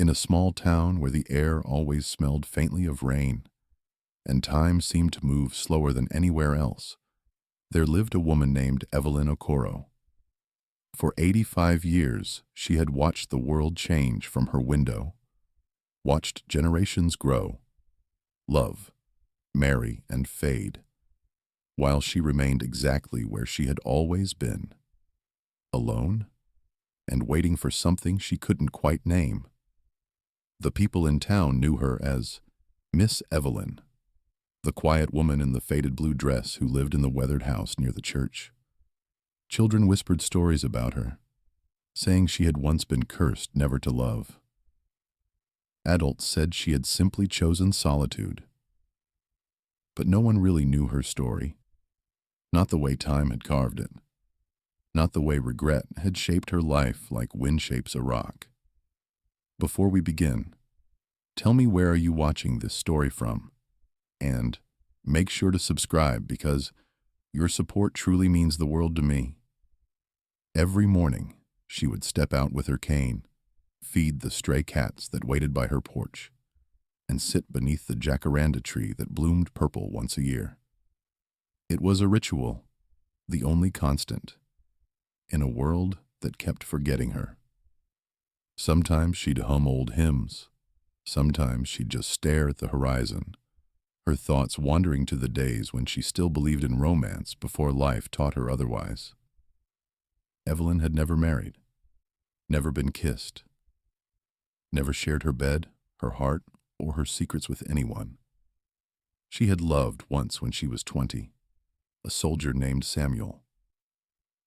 In a small town where the air always smelled faintly of rain, and time seemed to move slower than anywhere else, there lived a woman named Evelyn Okoro. For 85 years, she had watched the world change from her window, watched generations grow, love, marry, and fade, while she remained exactly where she had always been, alone, and waiting for something she couldn't quite name. The people in town knew her as Miss Evelyn, the quiet woman in the faded blue dress who lived in the weathered house near the church. Children whispered stories about her, saying she had once been cursed never to love. Adults said she had simply chosen solitude. But no one really knew her story, not the way time had carved it, not the way regret had shaped her life like wind shapes a rock. Before we begin, tell me, where are you watching this story from? And make sure to subscribe, because your support truly means the world to me. Every morning, she would step out with her cane, feed the stray cats that waited by her porch, and sit beneath the jacaranda tree that bloomed purple once a year. It was a ritual, the only constant, in a world that kept forgetting her. Sometimes she'd hum old hymns. Sometimes she'd just stare at the horizon, her thoughts wandering to the days when she still believed in romance before life taught her otherwise. Evelyn had never married, never been kissed, never shared her bed, her heart, or her secrets with anyone. She had loved once when she was 20, a soldier named Samuel.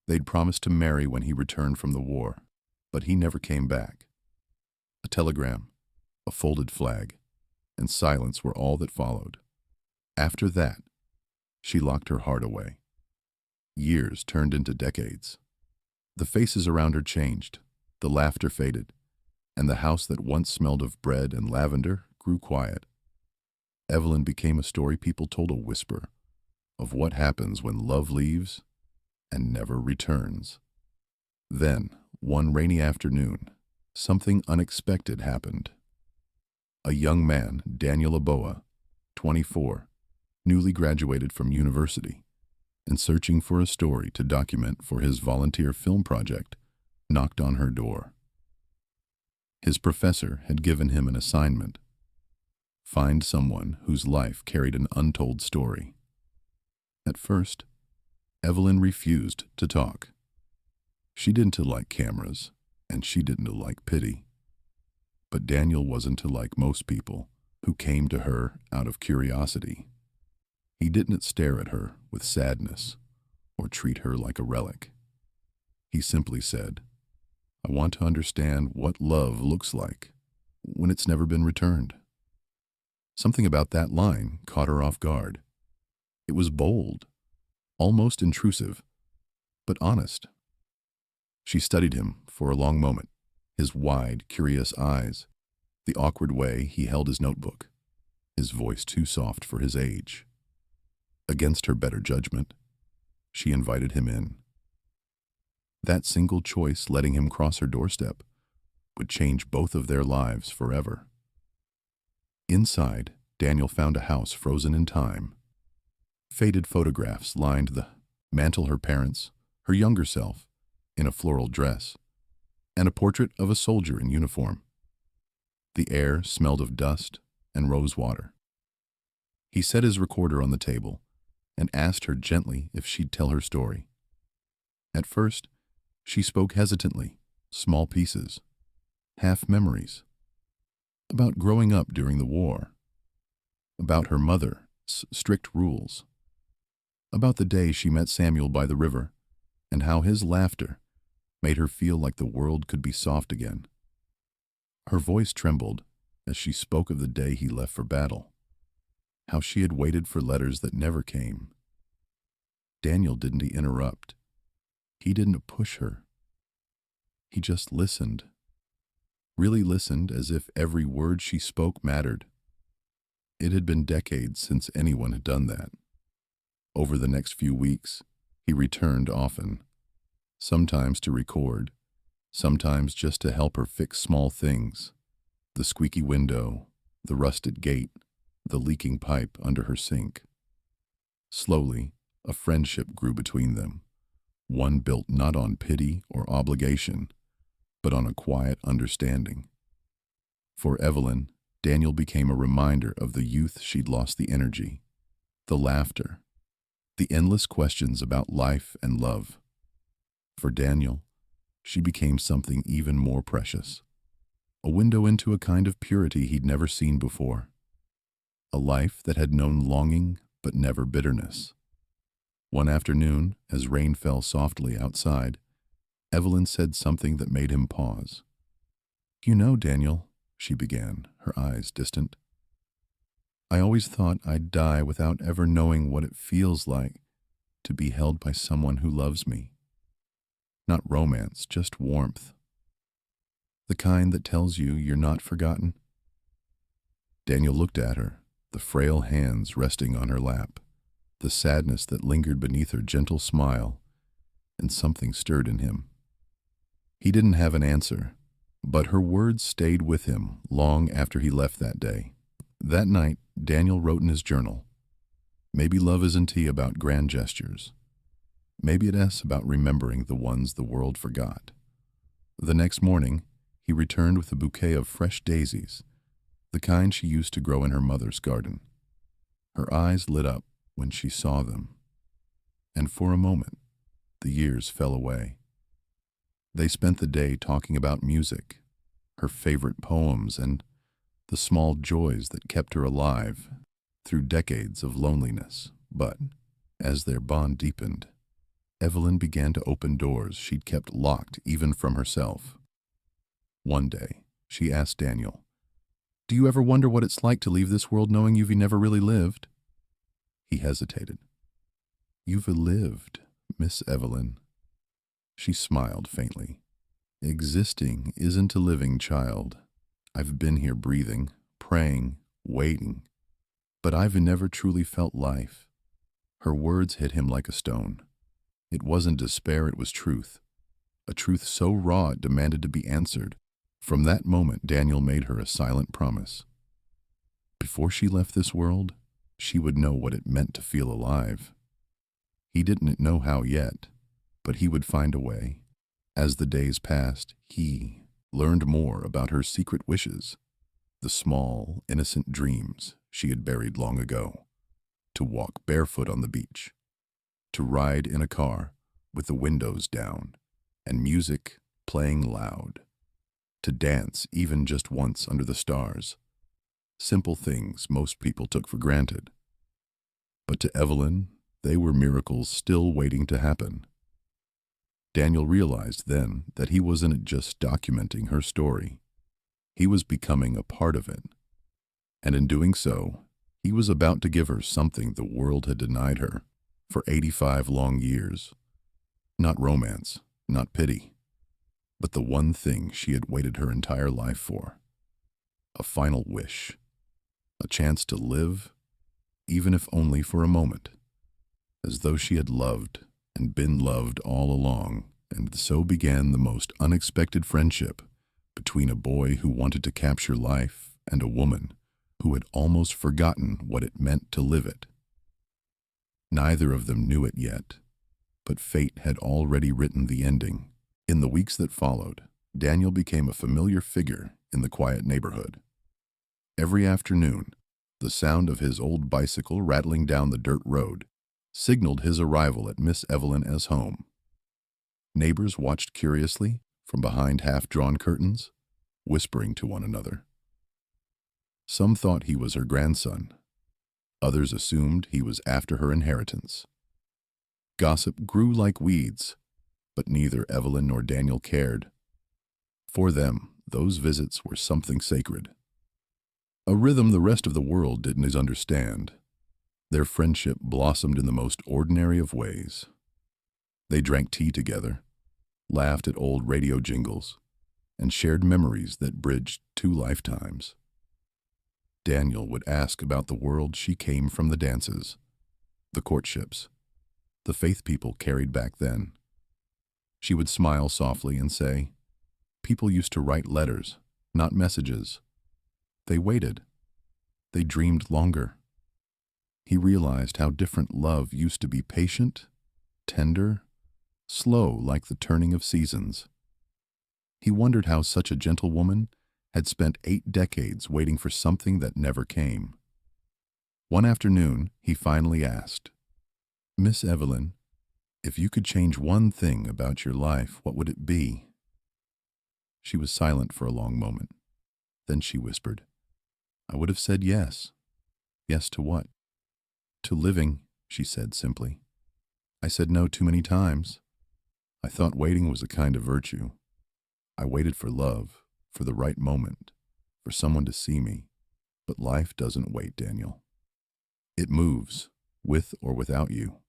They'd promised to marry when he returned from the war, but he never came back. A telegram, a folded flag, and silence were all that followed. After that, she locked her heart away. Years turned into decades. The faces around her changed, the laughter faded, and the house that once smelled of bread and lavender grew quiet. Evelyn became a story people told a whisper of what happens when love leaves and never returns. Then, one rainy afternoon, something unexpected happened. A young man, Daniel Aboa, 24, newly graduated from university, and searching for a story to document for his volunteer film project, knocked on her door. His professor had given him an assignment: find someone whose life carried an untold story. At first, Evelyn refused to talk. She didn't like cameras, and she didn't like pity. But Daniel wasn't like most people who came to her out of curiosity. He didn't stare at her with sadness or treat her like a relic. He simply said, "I want to understand what love looks like when it's never been returned." Something about that line caught her off guard. It was bold, almost intrusive, but honest. She studied him for a long moment, his wide, curious eyes, the awkward way he held his notebook, his voice too soft for his age. Against her better judgment, she invited him in. That single choice, letting him cross her doorstep, would change both of their lives forever. Inside, Daniel found a house frozen in time. Faded photographs lined the mantel, her parents, her younger self, in a floral dress, and a portrait of a soldier in uniform. The air smelled of dust and rose water. He set his recorder on the table and asked her gently if she'd tell her story. At first, she spoke hesitantly, small pieces, half memories, about growing up during the war, about her mother's strict rules, about the day she met Samuel by the river, and how his laughter made her feel like the world could be soft again. Her voice trembled as she spoke of the day he left for battle, how she had waited for letters that never came. Daniel didn't interrupt. He didn't push her. He just listened, really listened, as if every word she spoke mattered. It had been decades since anyone had done that. Over the next few weeks, he returned often, sometimes to record, sometimes just to help her fix small things. The squeaky window, the rusted gate, the leaking pipe under her sink. Slowly, a friendship grew between them, one built not on pity or obligation, but on a quiet understanding. For Evelyn, Daniel became a reminder of the youth she'd lost the energy, the laughter, the endless questions about life and love. For Daniel, she became something even more precious, a window into a kind of purity he'd never seen before, a life that had known longing but never bitterness. One afternoon, as rain fell softly outside, Evelyn said something that made him pause. "You know, Daniel," she began, her eyes distant, "I always thought I'd die without ever knowing what it feels like to be held by someone who loves me. Not romance, just warmth. The kind that tells you you're not forgotten." Daniel looked at her, the frail hands resting on her lap, the sadness that lingered beneath her gentle smile, and something stirred in him. He didn't have an answer, but her words stayed with him long after he left that day. That night, Daniel wrote in his journal, "Maybe love isn't about grand gestures. Maybe it's about remembering the ones the world forgot." The next morning, he returned with a bouquet of fresh daisies, the kind she used to grow in her mother's garden. Her eyes lit up when she saw them, and for a moment, the years fell away. They spent the day talking about music, her favorite poems, and the small joys that kept her alive through decades of loneliness. But, as their bond deepened, Evelyn began to open doors she'd kept locked even from herself. One day, she asked Daniel, "Do you ever wonder what it's like to leave this world knowing you've never really lived?" He hesitated. "You've lived, Miss Evelyn." She smiled faintly. "Existing isn't a living, child. I've been here breathing, praying, waiting, but I've never truly felt life." Her words hit him like a stone. It wasn't despair, it was truth. A truth so raw it demanded to be answered. From that moment, Daniel made her a silent promise. Before she left this world, she would know what it meant to feel alive. He didn't know how yet, but he would find a way. As the days passed, he learned more about her secret wishes, the small, innocent dreams she had buried long ago. To walk barefoot on the beach, to ride in a car with the windows down and music playing loud, to dance even just once under the stars. Simple things most people took for granted. But to Evelyn, they were miracles still waiting to happen. Daniel realized then that he wasn't just documenting her story. He was becoming a part of it. And in doing so, he was about to give her something the world had denied her for 85 long years. Not romance, not pity, but the one thing she had waited her entire life for. A final wish. A chance to live, even if only for a moment. As though she had loved and been loved all along, and so began the most unexpected friendship between a boy who wanted to capture life and a woman who had almost forgotten what it meant to live it. Neither of them knew it yet, but fate had already written the ending. In the weeks that followed, Daniel became a familiar figure in the quiet neighborhood. Every afternoon, the sound of his old bicycle rattling down the dirt road signaled his arrival at Miss Evelyn's home. Neighbors watched curiously from behind half-drawn curtains, whispering to one another. Some thought he was her grandson. Others assumed he was after her inheritance. Gossip grew like weeds, but neither Evelyn nor Daniel cared. For them, those visits were something sacred. A rhythm the rest of the world didn't understand. Their friendship blossomed in the most ordinary of ways. They drank tea together, laughed at old radio jingles, and shared memories that bridged 2 lifetimes. Daniel would ask about the world she came from, the dances, the courtships, the faith people carried back then. She would smile softly and say, "People used to write letters, not messages. They waited. They dreamed longer. He realized how different love used to be: patient, tender, slow like the turning of seasons. He wondered how such a gentle woman had spent 8 decades waiting for something that never came. One afternoon, he finally asked, "Miss Evelyn, if you could change one thing about your life, what would it be?" She was silent for a long moment. Then she whispered, "I would have said yes." "Yes to what?" "To living," she said simply. "I said no too many times. I thought waiting was a kind of virtue. I waited for love, for the right moment, for someone to see me. But life doesn't wait, Daniel. It moves, with or without you."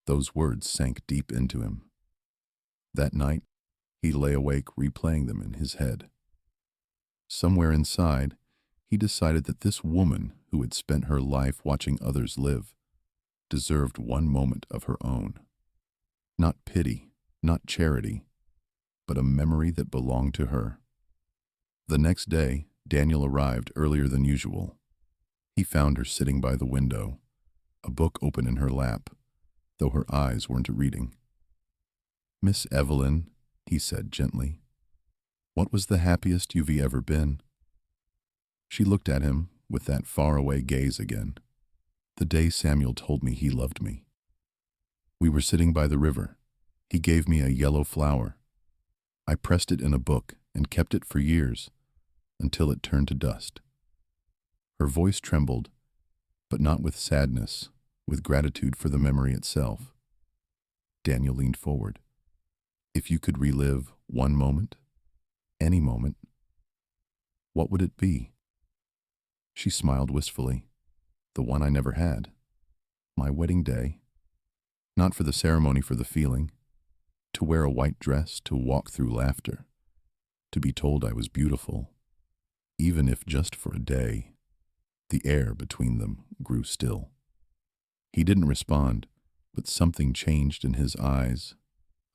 Those words sank deep into him. That night, he lay awake replaying them in his head. Somewhere inside, he decided that this woman who had spent her life watching others live deserved one moment of her own. Not pity, not charity, but a memory that belonged to her. The next day, Daniel arrived earlier than usual. He found her sitting by the window, a book open in her lap, though her eyes weren't reading. "Miss Evelyn," he said gently, "what was the happiest you've ever been?" She looked at him with that faraway gaze again. "The day Samuel told me he loved me. We were sitting by the river. He gave me a yellow flower. I pressed it in a book and kept it for years, until it turned to dust." Her voice trembled, but not with sadness, with gratitude for the memory itself. Daniel leaned forward. "If you could relive one moment, any moment, what would it be?" She smiled wistfully. "The one I never had. My wedding day. Not for the ceremony, for the feeling. To wear a white dress, to walk through laughter. To be told I was beautiful, even if just for a day." The air between them grew still. He didn't respond, but something changed in his eyes,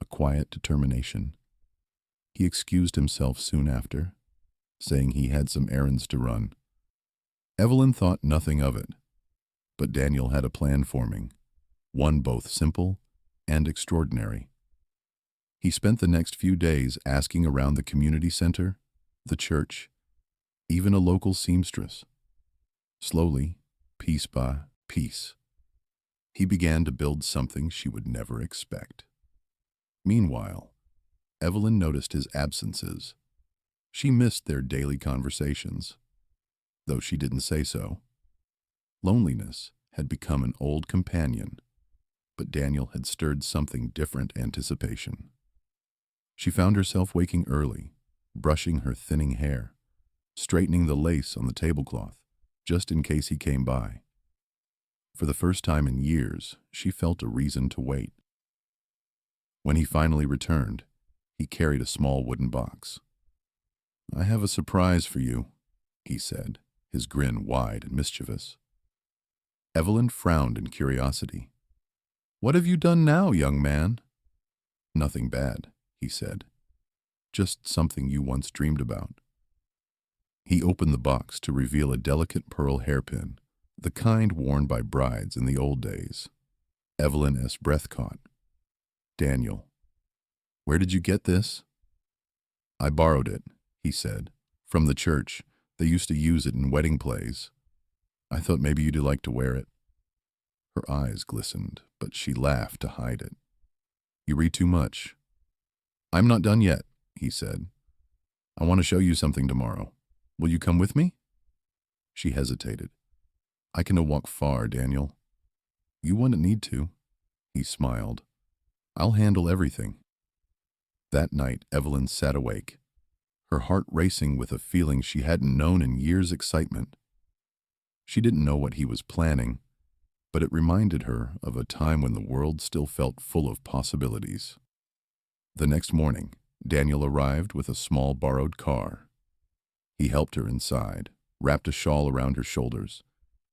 a quiet determination. He excused himself soon after, saying he had some errands to run. Evelyn thought nothing of it, but Daniel had a plan forming, one both simple and extraordinary. He spent the next few days asking around the community center, the church, even a local seamstress. Slowly, piece by piece, he began to build something she would never expect. Meanwhile, Evelyn noticed his absences. She missed their daily conversations, though she didn't say so. Loneliness had become an old companion, but Daniel had stirred something different: anticipation. She found herself waking early, brushing her thinning hair, straightening the lace on the tablecloth, just in case he came by. For the first time in years, she felt a reason to wait. When he finally returned, he carried a small wooden box. "I have a surprise for you," he said, his grin wide and mischievous. Evelyn frowned in curiosity. "What have you done now, young man?" "Nothing bad," he said. "Just something you once dreamed about." He opened the box to reveal a delicate pearl hairpin, the kind worn by brides in the old days. Evelyn's breath caught. "Daniel, where did you get this?" "I borrowed it," he said, "from the church. They used to use it in wedding plays. I thought maybe you'd like to wear it." Her eyes glistened, but she laughed to hide it. "You read too much." "I'm not done yet," he said. "I want to show you something tomorrow. Will you come with me?" She hesitated. "I can walk far, Daniel." "You wouldn't need to." He smiled. "I'll handle everything." That night, Evelyn sat awake, her heart racing with a feeling she hadn't known in years: excitement. She didn't know what he was planning, but it reminded her of a time when the world still felt full of possibilities. The next morning, Daniel arrived with a small borrowed car. He helped her inside, wrapped a shawl around her shoulders,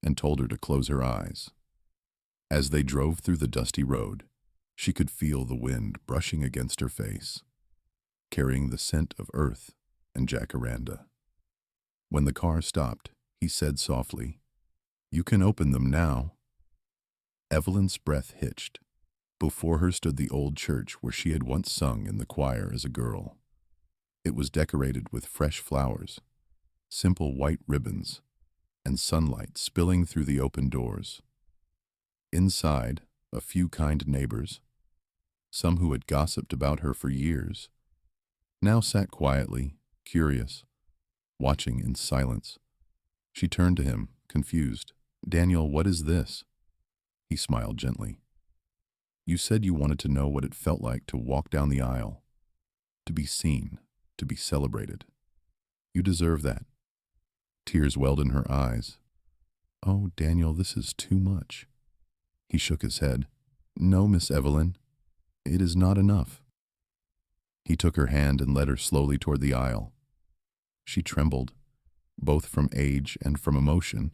and told her to close her eyes. As they drove through the dusty road, she could feel the wind brushing against her face, carrying the scent of earth and jacaranda. When the car stopped, he said softly, "You can open them now." Evelyn's breath hitched. Before her stood the old church where she had once sung in the choir as a girl. It was decorated with fresh flowers, simple white ribbons, and sunlight spilling through the open doors. Inside, a few kind neighbors, some who had gossiped about her for years, now sat quietly, curious, watching in silence. She turned to him, confused. "Daniel, what is this?" He smiled gently. "You said you wanted to know what it felt like to walk down the aisle, to be seen, to be celebrated. You deserve that." Tears welled in her eyes. "Oh, Daniel, this is too much." He shook his head. "No, Miss Evelyn, it is not enough." He took her hand and led her slowly toward the aisle. She trembled, both from age and from emotion,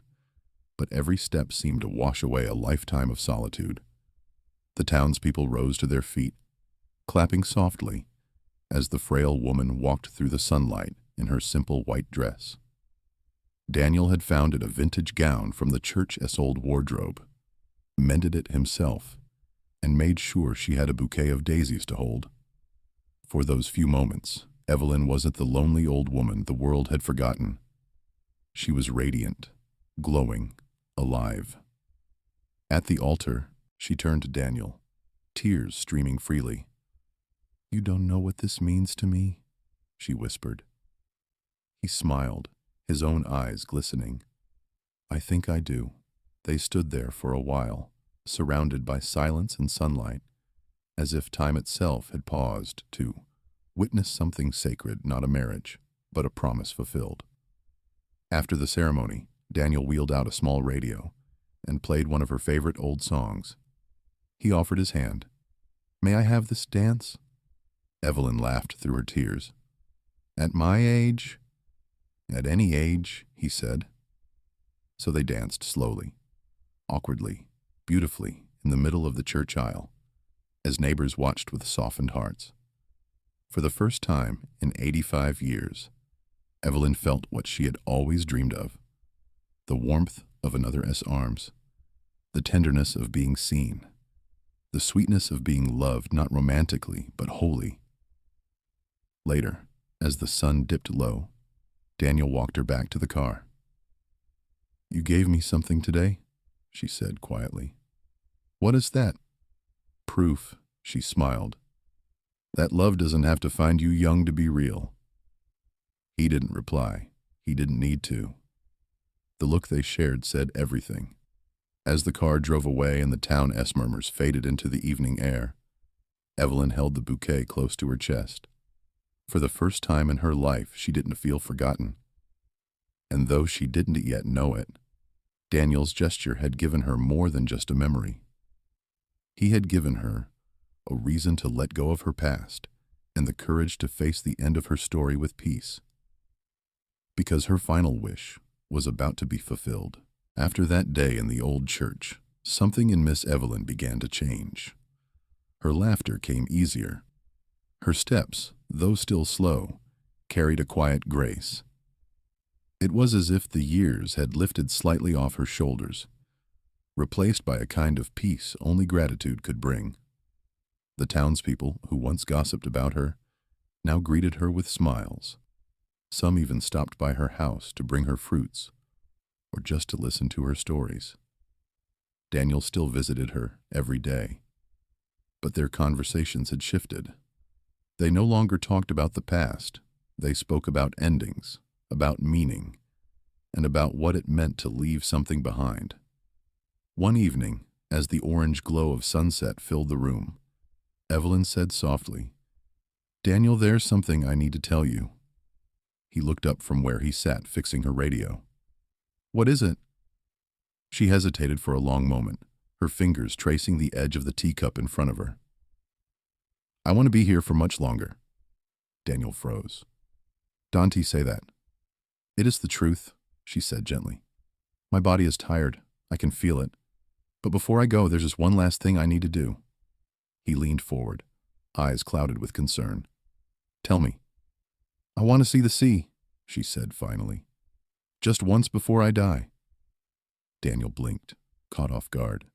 but every step seemed to wash away a lifetime of solitude. The townspeople rose to their feet, clapping softly as the frail woman walked through the sunlight in her simple white dress. Daniel had found a vintage gown from the church's old wardrobe, mended it himself, and made sure she had a bouquet of daisies to hold. For those few moments, Evelyn wasn't the lonely old woman the world had forgotten. She was radiant, glowing, alive. At the altar, she turned to Daniel, tears streaming freely. "You don't know what this means to me," she whispered. He smiled, his own eyes glistening. "I think I do." They stood there for a while, surrounded by silence and sunlight, as if time itself had paused to witness something sacred, not a marriage, but a promise fulfilled. After the ceremony, Daniel wheeled out a small radio and played one of her favorite old songs. He offered his hand. "May I have this dance?" Evelyn laughed through her tears. "At my age?" "At any age," he said. So they danced slowly, awkwardly, beautifully, in the middle of the church aisle, as neighbors watched with softened hearts. For the first time in 85 years, Evelyn felt what she had always dreamed of: the warmth of another's arms, the tenderness of being seen, the sweetness of being loved not romantically but wholly. Later, as the sun dipped low, Daniel walked her back to the car. "You gave me something today," she said quietly. "What is that?" "Proof," she smiled, "that love doesn't have to find you young to be real." He didn't reply. He didn't need to. The look they shared said everything. As the car drove away and the town's murmurs faded into the evening air, Evelyn held the bouquet close to her chest. For the first time in her life, she didn't feel forgotten. And though she didn't yet know it, Daniel's gesture had given her more than just a memory. He had given her a reason to let go of her past and the courage to face the end of her story with peace. Because her final wish was about to be fulfilled. After that day in the old church, something in Miss Evelyn began to change. Her laughter came easier. Her steps, though still slow, carried a quiet grace. It was as if the years had lifted slightly off her shoulders, replaced by a kind of peace only gratitude could bring. The townspeople, who once gossiped about her, now greeted her with smiles. Some even stopped by her house to bring her fruits, or just to listen to her stories. Daniel still visited her every day, but their conversations had shifted. They no longer talked about the past. They spoke about endings, about meaning, and about what it meant to leave something behind. One evening, as the orange glow of sunset filled the room, Evelyn said softly, "Daniel, there's something I need to tell you." He looked up from where he sat, fixing her radio. "What is it?" She hesitated for a long moment, her fingers tracing the edge of the teacup in front of her. "I want to be here for much longer." Daniel froze. "Dante say that." "It is the truth," she said gently. "My body is tired. I can feel it. But before I go, there's just one last thing I need to do." He leaned forward, eyes clouded with concern. "Tell me." "I want to see the sea," she said finally. Just once before I die." Daniel blinked, caught off guard.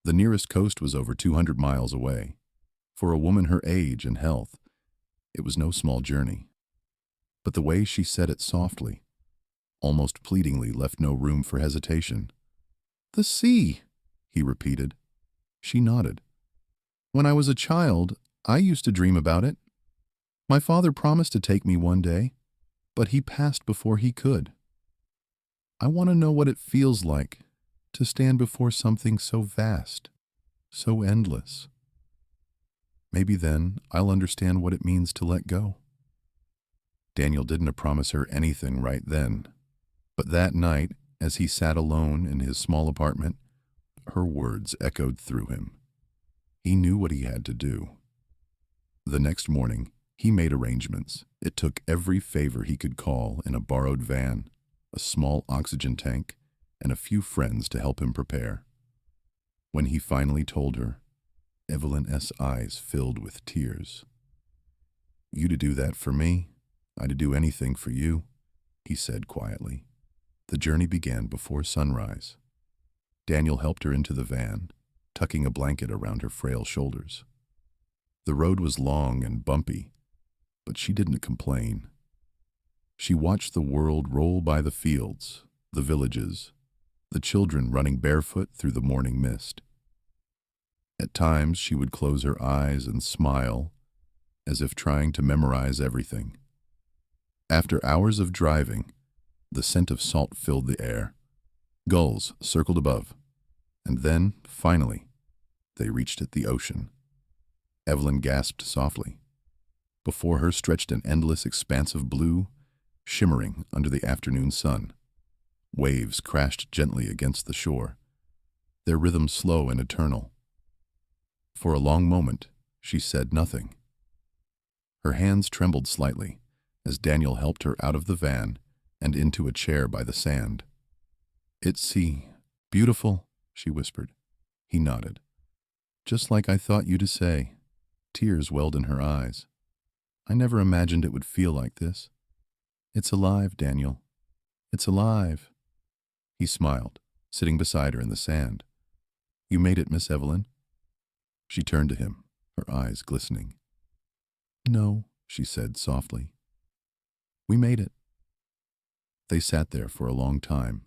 The nearest coast was over 200 miles away. For a woman her age and health, it was no small journey. But the way she said it softly, almost pleadingly, left no room for hesitation. "The sea," he repeated. She nodded. "When I was a child, I used to dream about it. My father promised to take me one day, but he passed before he could. I want to know what it feels like to stand before something so vast, so endless. Maybe then I'll understand what it means to let go." Daniel didn't promise her anything right then, but that night, as he sat alone in his small apartment, her words echoed through him. He knew what he had to do. The next morning, he made arrangements. It took every favor he could call in a borrowed van, a small oxygen tank, and a few friends to help him prepare. When he finally told her, Evelyn's eyes filled with tears. "You to do that for me, I'd do anything for you," he said quietly. The journey began before sunrise. Daniel helped her into the van, tucking a blanket around her frail shoulders. The road was long and bumpy, but she didn't complain. She watched the world roll by the fields, the villages, the children running barefoot through the morning mist. At times she would close her eyes and smile, as if trying to memorize everything. After hours of driving, the scent of salt filled the air. Gulls circled above, and then, finally, they reached the ocean. Evelyn gasped softly. Before her stretched an endless expanse of blue, shimmering under the afternoon sun. Waves crashed gently against the shore, their rhythm slow and eternal. For a long moment, she said nothing. Her hands trembled slightly as Daniel helped her out of the van and into a chair by the sand. "It's sea. Beautiful," she whispered. He nodded. "Just like I thought you to say." Tears welled in her eyes. "I never imagined it would feel like this. It's alive, Daniel. It's alive." He smiled, sitting beside her in the sand. "You made it, Miss Evelyn." She turned to him, her eyes glistening. "No," she said softly. "We made it." They sat there for a long time,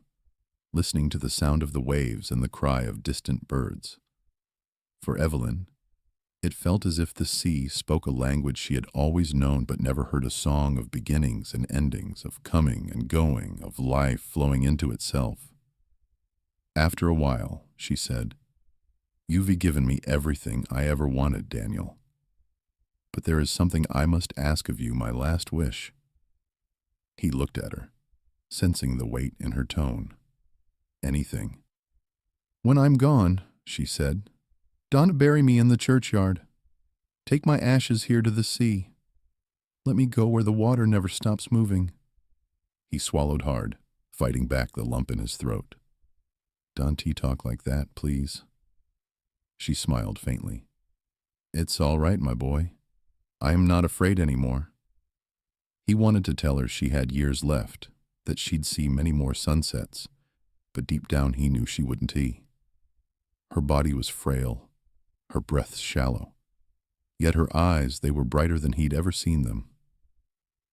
listening to the sound of the waves and the cry of distant birds. For Evelyn, it felt as if the sea spoke a language she had always known but never heard, a song of beginnings and endings, of coming and going, of life flowing into itself. After a while, she said, "You've given me everything I ever wanted, Daniel. But there is something I must ask of you, my last wish." He looked at her, sensing the weight in her tone. "Anything." "When I'm gone," she said, "don't bury me in the churchyard. Take my ashes here to the sea. Let me go where the water never stops moving." He swallowed hard, fighting back the lump in his throat. "Don't he talk like that, please?" She smiled faintly. "It's all right, my boy. I am not afraid anymore." He wanted to tell her she had years left, that she'd see many more sunsets, but deep down he knew she wouldn't. Her body was frail, her breath shallow, yet her eyes, they were brighter than he'd ever seen them.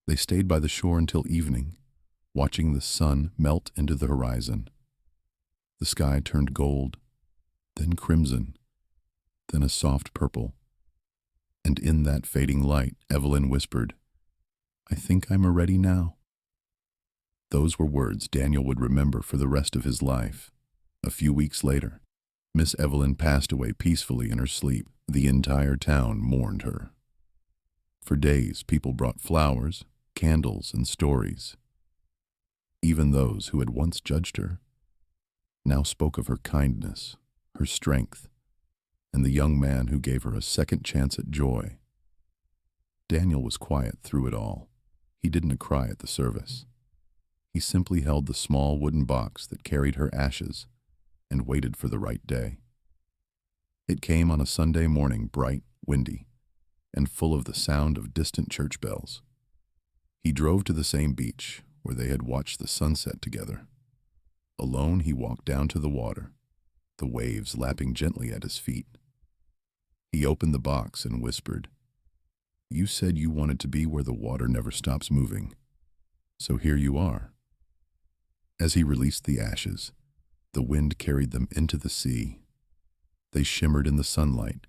They stayed by the shore until evening, watching the sun melt into the horizon. The sky turned gold, then crimson, then a soft purple. And in that fading light, Evelyn whispered, "I think I'm ready now." Those were words Daniel would remember for the rest of his life. A few weeks later, Miss Evelyn passed away peacefully in her sleep. The entire town mourned her. For days, people brought flowers, candles, and stories. Even those who had once judged her now spoke of her kindness, her strength, and the young man who gave her a second chance at joy. Daniel was quiet through it all. He didn't cry at the service. He simply held the small wooden box that carried her ashes and waited for the right day. It came on a Sunday morning, bright, windy, and full of the sound of distant church bells. He drove to the same beach, where they had watched the sunset together. Alone, he walked down to the water, the waves lapping gently at his feet. He opened the box and whispered, "You said you wanted to be where the water never stops moving, so here you are." As he released the ashes, the wind carried them into the sea. They shimmered in the sunlight,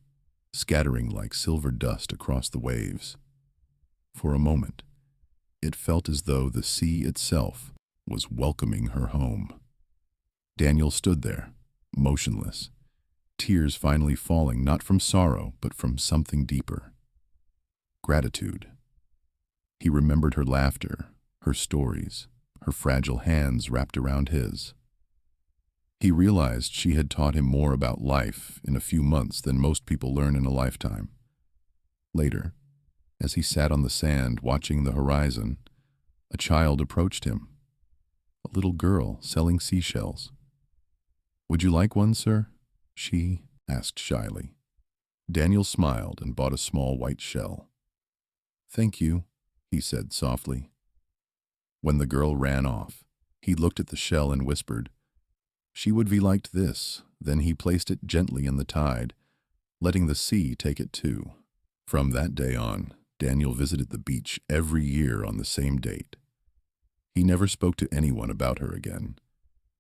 scattering like silver dust across the waves. For a moment, it felt as though the sea itself was welcoming her home. Daniel stood there, motionless, tears finally falling not from sorrow but from something deeper. Gratitude. He remembered her laughter, her stories, her fragile hands wrapped around his. He realized she had taught him more about life in a few months than most people learn in a lifetime. Later, as he sat on the sand watching the horizon, a child approached him, a little girl selling seashells. "Would you like one, sir?" she asked shyly. Daniel smiled and bought a small white shell. "Thank you," he said softly. When the girl ran off, he looked at the shell and whispered, "She would be like this." Then he placed it gently in the tide, letting the sea take it too. From that day on, Daniel visited the beach every year on the same date. He never spoke to anyone about her again,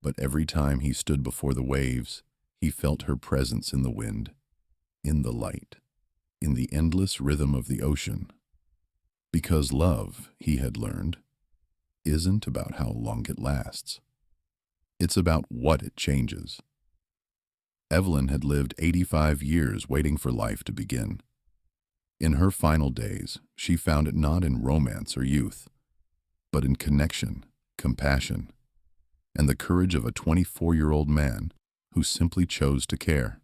but every time he stood before the waves, he felt her presence in the wind, in the light, in the endless rhythm of the ocean. Because love, he had learned, isn't about how long it lasts. It's about what it changes. Evelyn had lived 85 years waiting for life to begin. In her final days, she found it not in romance or youth, but in connection, compassion, and the courage of a 24-year-old man who simply chose to care.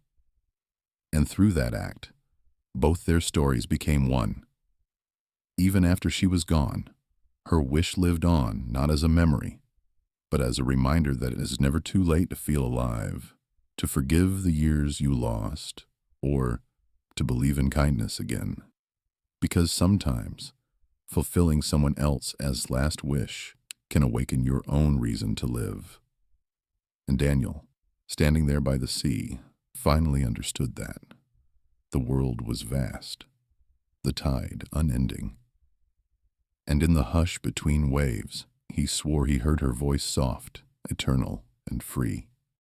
And through that act, both their stories became one. Even after she was gone, her wish lived on not as a memory, but as a reminder that it is never too late to feel alive, to forgive the years you lost, or to believe in kindness again. Because sometimes, fulfilling someone else's last wish can awaken your own reason to live. And Daniel, standing there by the sea, finally understood that. The world was vast, the tide unending. And in the hush between waves, he swore he heard her voice soft, eternal, and free.